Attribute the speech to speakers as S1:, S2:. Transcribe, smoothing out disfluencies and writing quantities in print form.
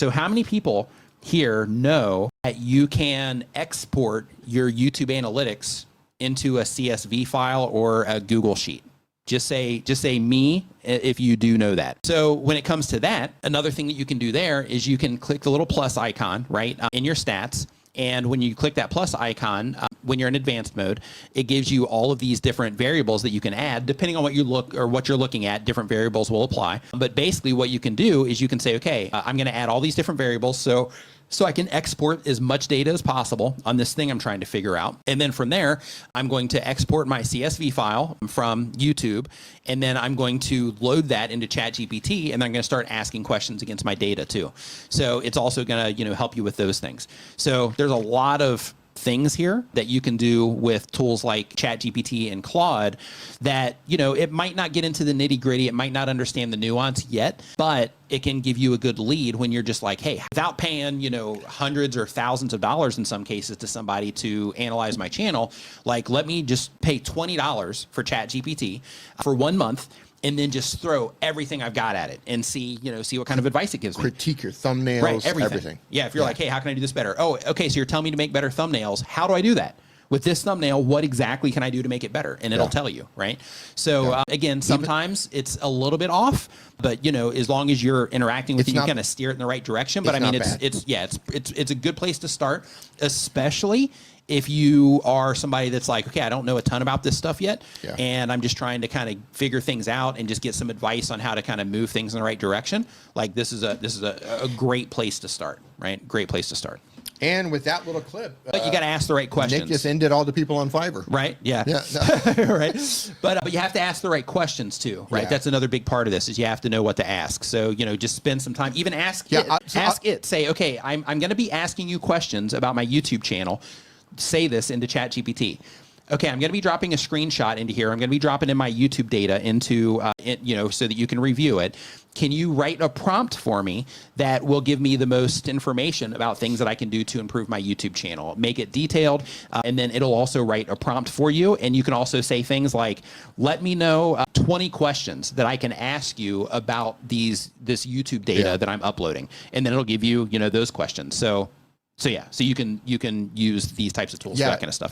S1: So how many people here know that you can export your YouTube analytics into a CSV file or a Google Sheet? Just say me if you do know that. So when it comes to that, another thing that you can do there is you can click the little plus icon, right, in your stats. And when you click that plus icon, when you're in advanced mode, it gives you all of these different variables that you can add. Depending on what you look or what you're looking at, different variables will apply. But basically what you can do is you can say, okay, I'm going to add all these different variables. So I can export as much data as possible on this thing I'm trying to figure out. And then from there, I'm going to export my CSV file from YouTube, and then I'm going to load that into ChatGPT, and then I'm going to start asking questions against my data too. So it's also going to, help you with those things. So there's a lot of things here that you can do with tools like ChatGPT and Claude that, it might not get into the nitty gritty. It might not understand the nuance yet, but it can give you a good lead when you're just like, hey, without paying, hundreds or thousands of dollars in some cases to somebody to analyze my channel, like, let me just pay $20 for ChatGPT for 1 month, and then just throw everything I've got at it and see what kind of advice it gives me.
S2: Critique your thumbnails,
S1: right, everything. Yeah, if you're like, hey, how can I do this better? Oh, okay, so you're telling me to make better thumbnails. How do I do that? With this thumbnail, what exactly can I do to make it better? And it'll tell you, right? So again, sometimes it's a little bit off, but as long as you're interacting with it, you kind of steer it in the right direction. But I mean, it's a good place to start, especially if you are somebody that's like, okay, I don't know a ton about this stuff yet, and I'm just trying to kind of figure things out and just get some advice on how to kind of move things in the right direction. Like this is a great place to start, right? Great place to start.
S2: And with that little clip,
S1: but you got to ask the right questions.
S2: Nick just ended all the people on Fiverr,
S1: right? Yeah, right. But you have to ask the right questions too, right? That's another big part of this is you have to know what to ask. So just spend some time. Even ask it. Say, okay, I'm going to be asking you questions about my YouTube channel. Say this into ChatGPT. Okay, I'm going to be dropping a screenshot into here. I'm going to be dropping in my YouTube data into, so that you can review it. Can you write a prompt for me that will give me the most information about things that I can do to improve my YouTube channel? Make it detailed, and then it'll also write a prompt for you. And you can also say things like, let me know 20 questions that I can ask you about this YouTube data that I'm uploading. And then it'll give you, those questions. So you can use these types of tools for that kind of stuff.